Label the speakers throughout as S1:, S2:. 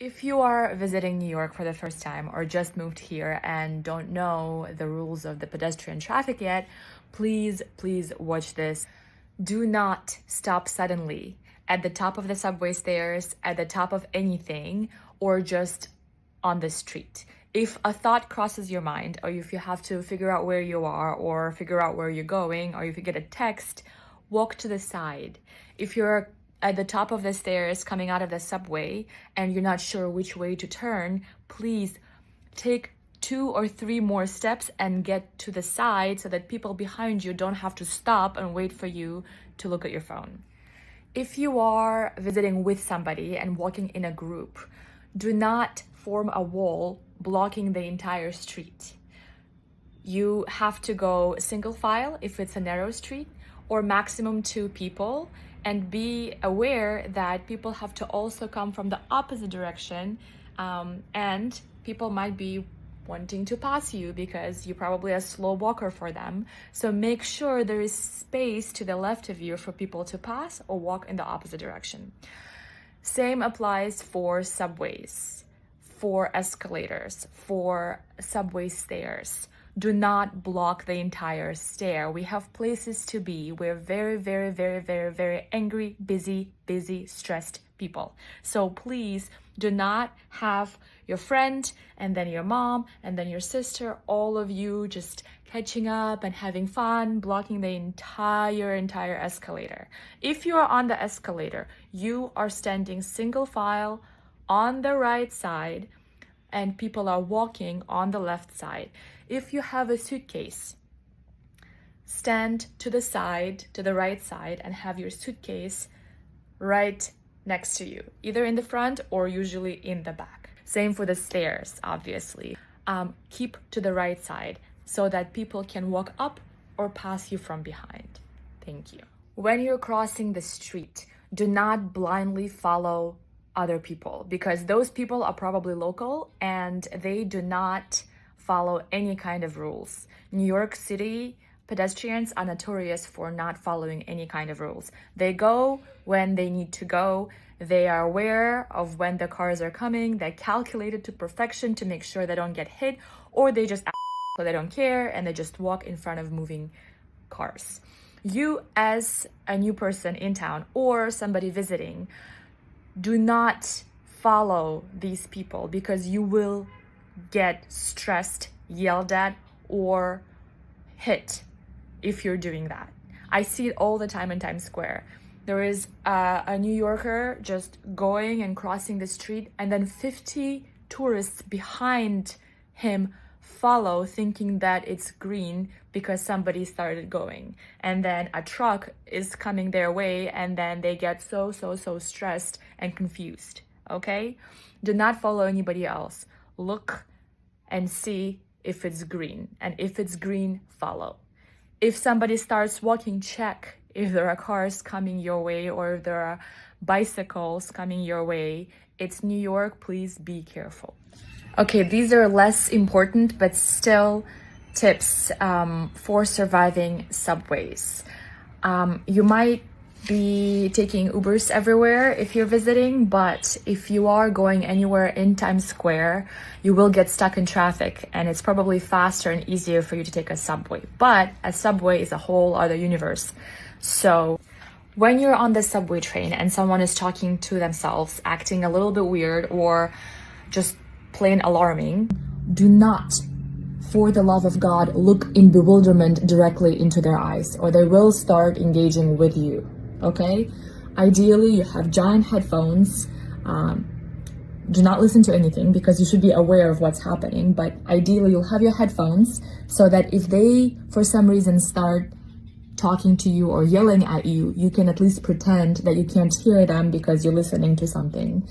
S1: If you are visiting New York for the first time or just moved here and don't know the rules of the pedestrian traffic yet, please watch this. Do not stop suddenly at the top of the subway stairs, at the top of anything, or just on the street. If a thought crosses your mind, or if you have to figure out where you are, or figure out where you're going, or if you get a text, walk to the side. If you're at the top of the stairs coming out of the subway and you're not sure which way to turn, please take 2 or 3 more steps and get to the side so that people behind you don't have to stop and wait for you to look at your phone. If you are visiting with somebody and walking in a group, do not form a wall blocking the entire street. You have to go single file if it's a narrow street, or maximum 2 people, and be aware that people have to also come from the opposite direction, and people might be wanting to pass you because you're probably a slow walker for them. So make sure there is space to the left of you for people to pass or walk in the opposite direction. Same applies for subways, for escalators, for subway stairs. Do not block the entire stair. We have places to be. We're very angry, busy, stressed people. So please do not have your friend and then your mom and then your sister, all of you just catching up and having fun, blocking the entire escalator. If you are on the escalator, you are standing single file on the right side and people are walking on the left side. If you have a suitcase, stand to the side, to the right side, and have your suitcase right next to you, either in the front or usually in the back. Same for the stairs, obviously. Keep to the right side so that people can walk up or pass you from behind. Thank you. When you're crossing the street, do not blindly follow other people, because those people are probably local and they do not follow any kind of rules. New York City pedestrians are notorious for not following any kind of rules. They go when they need to go. They are aware of when the cars are coming. They calculate it to perfection to make sure they don't get hit, or they just so they don't care and they just walk in front of moving cars. You, as a new person in town or somebody visiting, do not follow these people because you will get stressed, yelled at, or hit if you're doing that. I see it all the time in Times Square. There is a New Yorker just going and crossing the street, and then 50 tourists behind him follow, thinking that it's green because somebody started going. And then a truck is coming their way, and then they get so stressed and confused, okay? Do not follow anybody else. Look and see if it's green, and if it's green, follow. If somebody starts walking, check if there are cars coming your way or if there are bicycles coming your way. It's New York, please be careful. Okay, these are less important but still tips for surviving subways. You might be taking Ubers everywhere if you're visiting, but if you are going anywhere in Times Square, you will get stuck in traffic, and it's probably faster and easier for you to take a subway. But a subway is a whole other universe. So when you're on the subway train and someone is talking to themselves, acting a little bit weird or just plain alarming, do not, for the love of God, look in bewilderment directly into their eyes, or they will start engaging with you. Okay? Ideally, you have giant headphones. Do not listen to anything because you should be aware of what's happening. But ideally, you'll have your headphones so that if they, for some reason, start talking to you or yelling at you, you can at least pretend that you can't hear them because you're listening to something.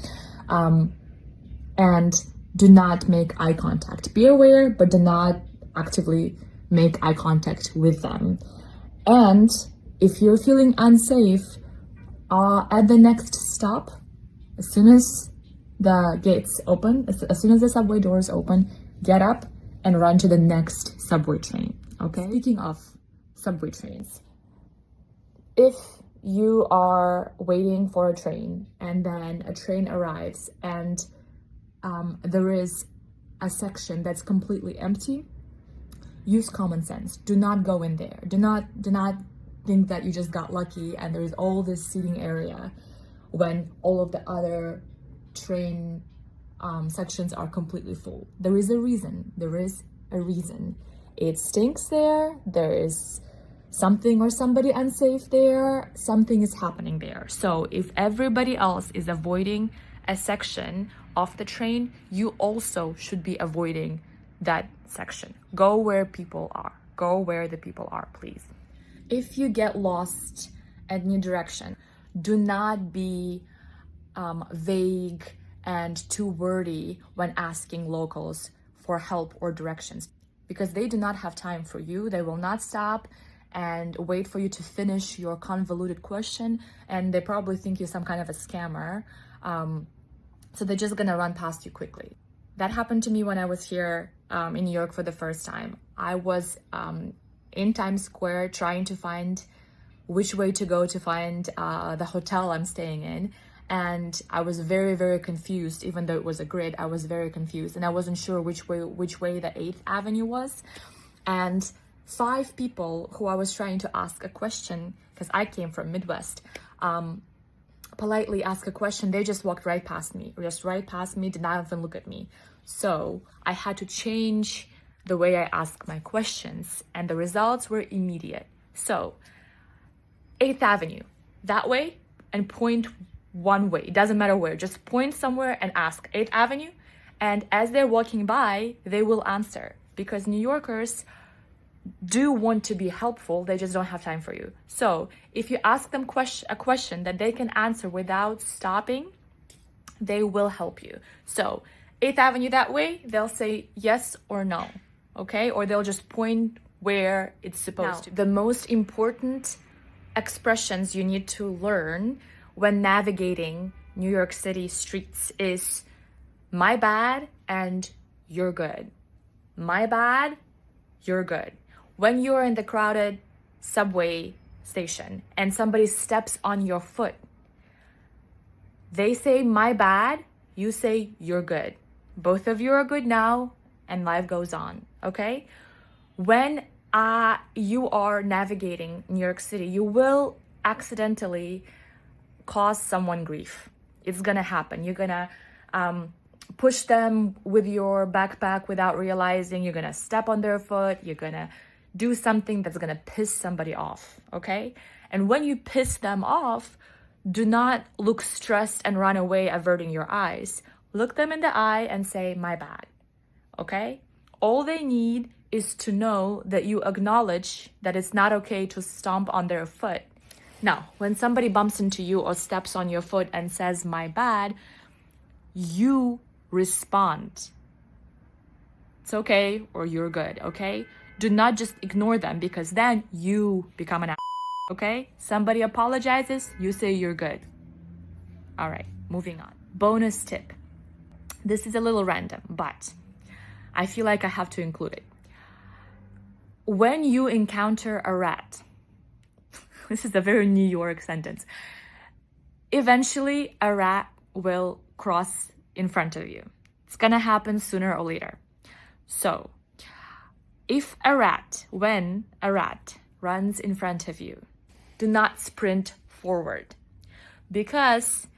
S1: And do not make eye contact. Be aware, but do not actively make eye contact with them. And if you're feeling unsafe, at the next stop, as soon as the gates open, as soon as the subway doors open, get up and run to the next subway train, okay? Speaking of subway trains, if you are waiting for a train and then a train arrives and there is a section that's completely empty, use common sense. Do not go in there. Do not think that you just got lucky and there's all this seating area when all of the other train sections are completely full. There is a reason. There is a reason. It stinks there. There is something or somebody unsafe there. Something is happening there. So if everybody else is avoiding a section of the train, you also should be avoiding that section. Go where people are. Go where the people are, please. If you get lost at new direction, do not be vague and too wordy when asking locals for help or directions, because they do not have time for you. They will not stop and wait for you to finish your convoluted question, and they probably think you're some kind of a scammer. So they're just gonna run past you quickly. That happened to me when I was here in New York for the first time. I was in Times Square trying to find which way to go to find the hotel I'm staying in. And I was very, very confused. Even though it was a grid, I was very confused. And I wasn't sure which way the 8th Avenue was. And 5 people who I was trying to ask a question, because I came from Midwest, politely ask a question, they just walked right past me, did not even look at me. So I had to change the way I ask my questions, and the results were immediate. So 8th Avenue, that way, and point one way. It doesn't matter where, just point somewhere and ask 8th Avenue. And as they're walking by, they will answer, because New Yorkers do want to be helpful, they just don't have time for you. So if you ask them a question that they can answer without stopping, they will help you. So 8th Avenue that way, they'll say yes or no, okay? Or they'll just point where it's supposed to. The most important expressions you need to learn when navigating New York City streets is my bad and you're good. My bad, you're good. When you're in the crowded subway station and somebody steps on your foot, they say my bad, you say you're good. Both of you are good now and life goes on, okay? When you are navigating New York City, you will accidentally cause someone grief. It's gonna happen. You're gonna push them with your backpack without realizing. You're gonna step on their foot. You're gonna do something that's gonna piss somebody off, okay? And when you piss them off, do not look stressed and run away, averting your eyes. Look them in the eye and say, my bad, okay? All they need is to know that you acknowledge that it's not okay to stomp on their foot. Now, when somebody bumps into you or steps on your foot and says, my bad, you respond. It's okay, or you're good, okay? Do not just ignore them, because then you become an okay? Somebody apologizes, you say you're good. All right, moving on. Bonus tip. This is a little random, but I feel like I have to include it. When you encounter a rat, this is a very New York sentence, eventually a rat will cross in front of you. It's gonna happen sooner or later. So, when a rat runs in front of you, do not sprint forward, because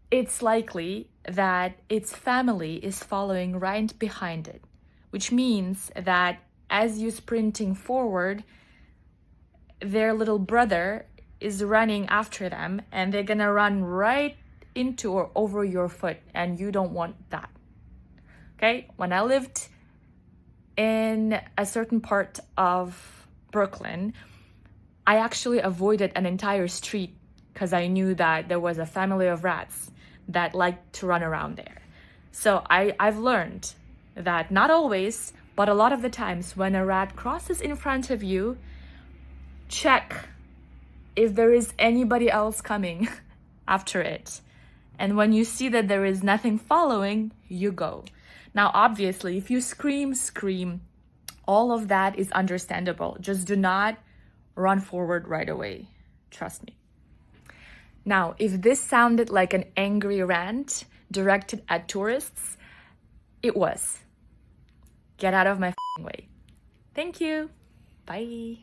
S1: it's likely that its family is following right behind it, which means that as you're sprinting forward, their little brother is running after them, and they're gonna run right into or over your foot, and you don't want that, okay? When I lived in a certain part of Brooklyn, I actually avoided an entire street because I knew that there was a family of rats that liked to run around there. So I've learned that not always, but a lot of the times when a rat crosses in front of you, check if there is anybody else coming after it. And when you see that there is nothing following, you go. Now, obviously, if you scream, all of that is understandable. Just do not run forward right away. Trust me. Now, if this sounded like an angry rant directed at tourists, it was. Get out of my way. Thank you. Bye.